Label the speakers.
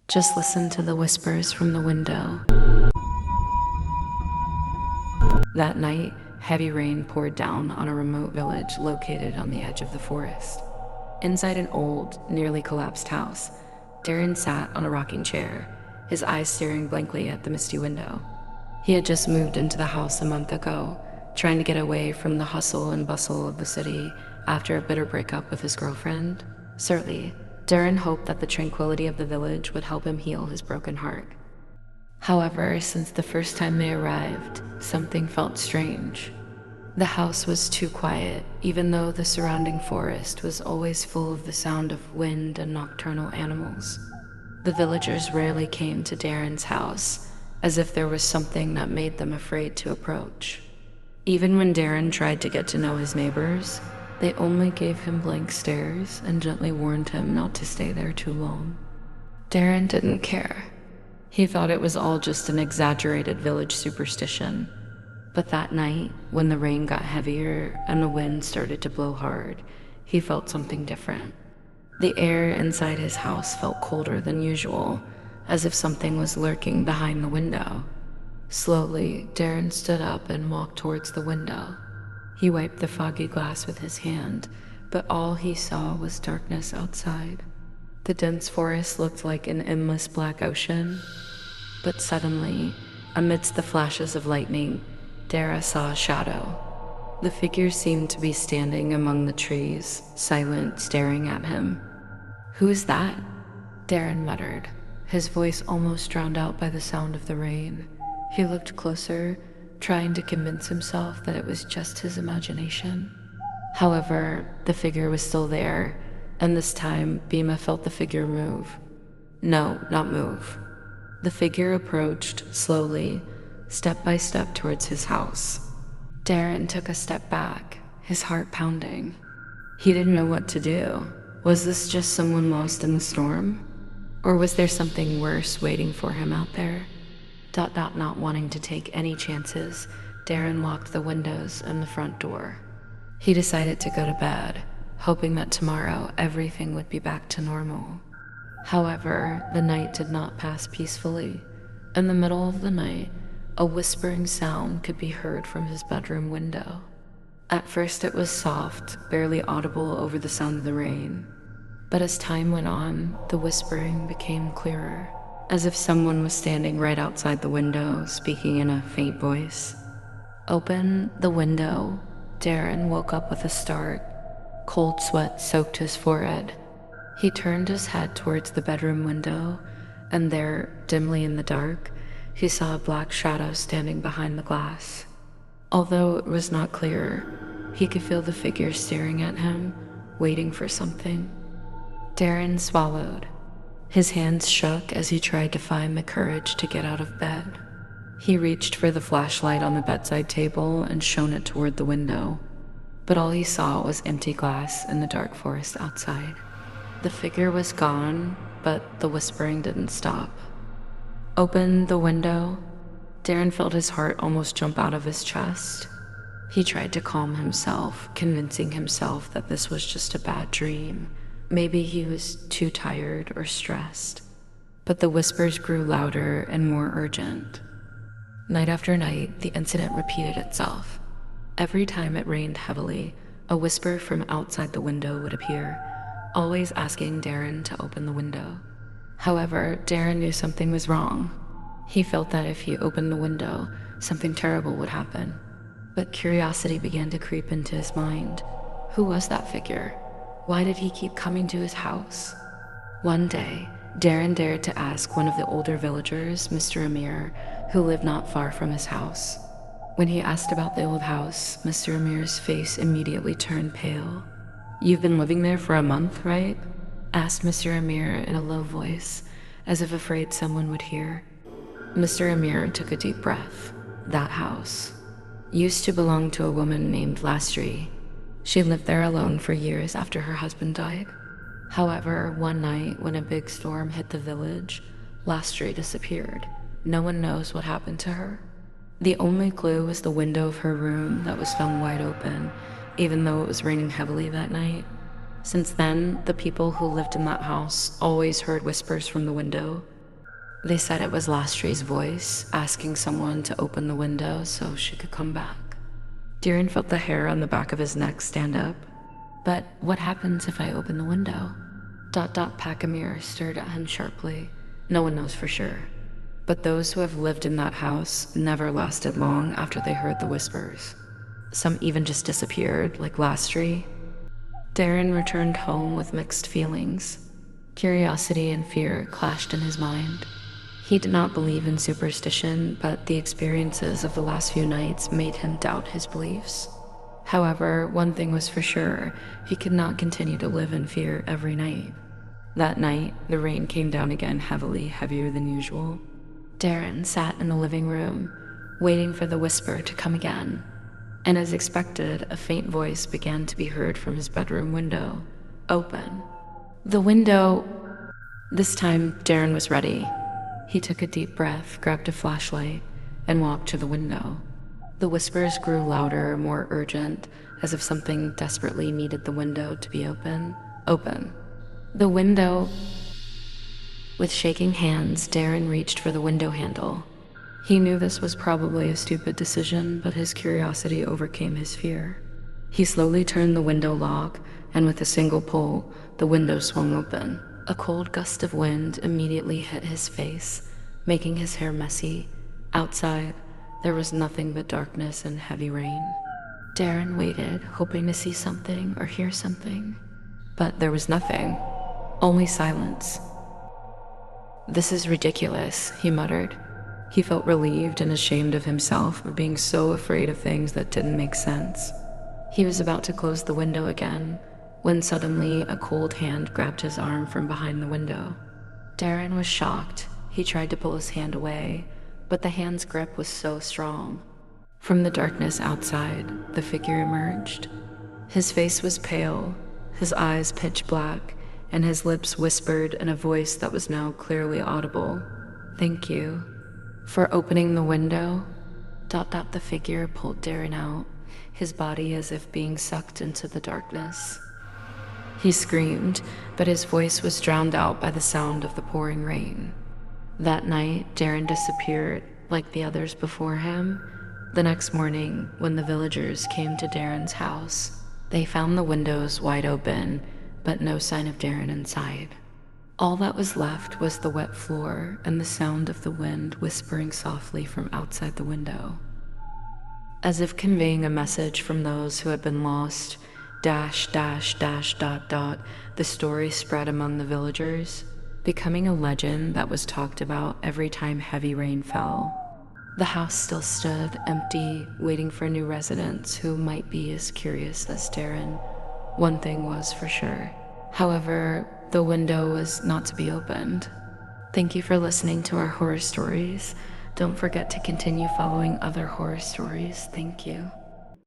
Speaker 1: Just listen to the whispers from the window. That night, heavy rain poured down on a remote village located on the edge of the forest. Inside an old, nearly collapsed house, Darren sat on a rocking chair, his eyes staring blankly at the misty window. He had just moved into the house a month ago, trying to get away from the hustle and bustle of the city after a bitter breakup with his girlfriend. Certainly, Darren hoped that the tranquility of the village would help him heal his broken heart. However, since the first time they arrived, something felt strange. The house was too quiet, even though the surrounding forest was always full of the sound of wind and nocturnal animals. The villagers rarely came to Darren's house, as if there was something that made them afraid to approach. Even when Darren tried to get to know his neighbors, they only gave him blank stares and gently warned him not to stay there too long. Darren didn't care. He thought it was all just an exaggerated village superstition. But that night, when the rain got heavier and the wind started to blow hard, he felt something different. The air inside his house felt colder than usual, as if something was lurking behind the window. Slowly, Darren stood up and walked towards the window. He wiped the foggy glass with his hand, but all he saw was darkness outside. The dense forest looked like an endless black ocean. But suddenly, amidst the flashes of lightning, Darren saw a shadow. The figure seemed to be standing among the trees, silent, staring at him. "Who is that?" Darren muttered, his voice almost drowned out by the sound of the rain. He looked closer, trying to convince himself that it was just his imagination. However, the figure was still there, and this time Bhima felt the figure move. No, not move. The figure approached slowly, step by step towards his house. Darren took a step back, his heart pounding. He didn't know what to do. Was this just someone lost in the storm? Or was there something worse waiting for him out there? Not wanting to take any chances, Darren locked the windows and the front door. He decided to go to bed, hoping that tomorrow everything would be back to normal. However, the night did not pass peacefully. In the middle of the night, a whispering sound could be heard from his bedroom window. At first it was soft, barely audible over the sound of the rain. But as time went on, the whispering became clearer, as if someone was standing right outside the window, speaking in a faint voice. Open the window. Darren woke up with a start. Cold sweat soaked his forehead. He turned his head towards the bedroom window, and there, dimly in the dark, he saw a black shadow standing behind the glass. Although it was not clear, he could feel the figure staring at him, waiting for something. Darren swallowed. His hands shook as he tried to find the courage to get out of bed. He reached for the flashlight on the bedside table and shone it toward the window, but all he saw was empty glass in the dark forest outside. The figure was gone, but the whispering didn't stop. Open the window. Darren felt his heart almost jump out of his chest. He tried to calm himself, convincing himself that this was just a bad dream. Maybe he was too tired or stressed. But the whispers grew louder and more urgent. Night after night, the incident repeated itself. Every time it rained heavily, a whisper from outside the window would appear, always asking Darren to open the window. However, Darren knew something was wrong. He felt that if he opened the window, something terrible would happen. But curiosity began to creep into his mind. Who was that figure? Why did he keep coming to his house? One day, Darren dared to ask one of the older villagers, Mr. Amir, who lived not far from his house. When he asked about the old house, Mr. Amir's face immediately turned pale. "You've been living there for a month, right?" asked Mr. Amir in a low voice, as if afraid someone would hear. Mr. Amir took a deep breath. That house used to belong to a woman named Lastri. She lived there alone for years after her husband died. However, one night when a big storm hit the village, Lastri disappeared. No one knows what happened to her. The only clue was the window of her room that was found wide open, even though it was raining heavily that night. Since then, the people who lived in that house always heard whispers from the window, They said it was Lastrie's voice asking someone to open the window so she could come back. Darren felt the hair on the back of his neck stand up. But what happens if I open the window? Pacamir stared at him sharply. No one knows for sure. But those who have lived in that house never lasted long after they heard the whispers. Some even just disappeared, like Lastrie. Darren returned home with mixed feelings. Curiosity and fear clashed in his mind. He did not believe in superstition, but the experiences of the last few nights made him doubt his beliefs. However, one thing was for sure, he could not continue to live in fear every night. That night, the rain came down again heavily, heavier than usual. Darren sat in the living room, waiting for the whisper to come again. And as expected, a faint voice began to be heard from his bedroom window. Open. The window... This time, Darren was ready. He took a deep breath, grabbed a flashlight, and walked to the window. The whispers grew louder, more urgent, as if something desperately needed the window to be open. Open. The window... With shaking hands, Darren reached for the window handle. He knew this was probably a stupid decision, but his curiosity overcame his fear. He slowly turned the window lock, and with a single pull, the window swung open. A cold gust of wind immediately hit his face, making his hair messy. Outside, there was nothing but darkness and heavy rain. Darren waited, hoping to see something or hear something. But there was nothing. Only silence. "This is ridiculous," he muttered. He felt relieved and ashamed of himself for being so afraid of things that didn't make sense. He was about to close the window again, when suddenly a cold hand grabbed his arm from behind the window. Darren was shocked. He tried to pull his hand away, but the hand's grip was so strong. From the darkness outside, the figure emerged. His face was pale, his eyes pitch black, and his lips whispered in a voice that was now clearly audible. "Thank you for opening the window." The figure pulled Darren out, his body as if being sucked into the darkness. He screamed, but his voice was drowned out by the sound of the pouring rain. That night, Darren disappeared, like the others before him. The next morning, when the villagers came to Darren's house, they found the windows wide open, but no sign of Darren inside. All that was left was the wet floor and the sound of the wind whispering softly from outside the window. As if conveying a message from those who had been lost, the story spread among the villagers, becoming a legend that was talked about every time heavy rain fell. The house still stood empty, waiting for new residents who might be as curious as Darren. One thing was for sure. However, the window was not to be opened. Thank you for listening to our horror stories. Don't forget to continue following other horror stories. Thank you.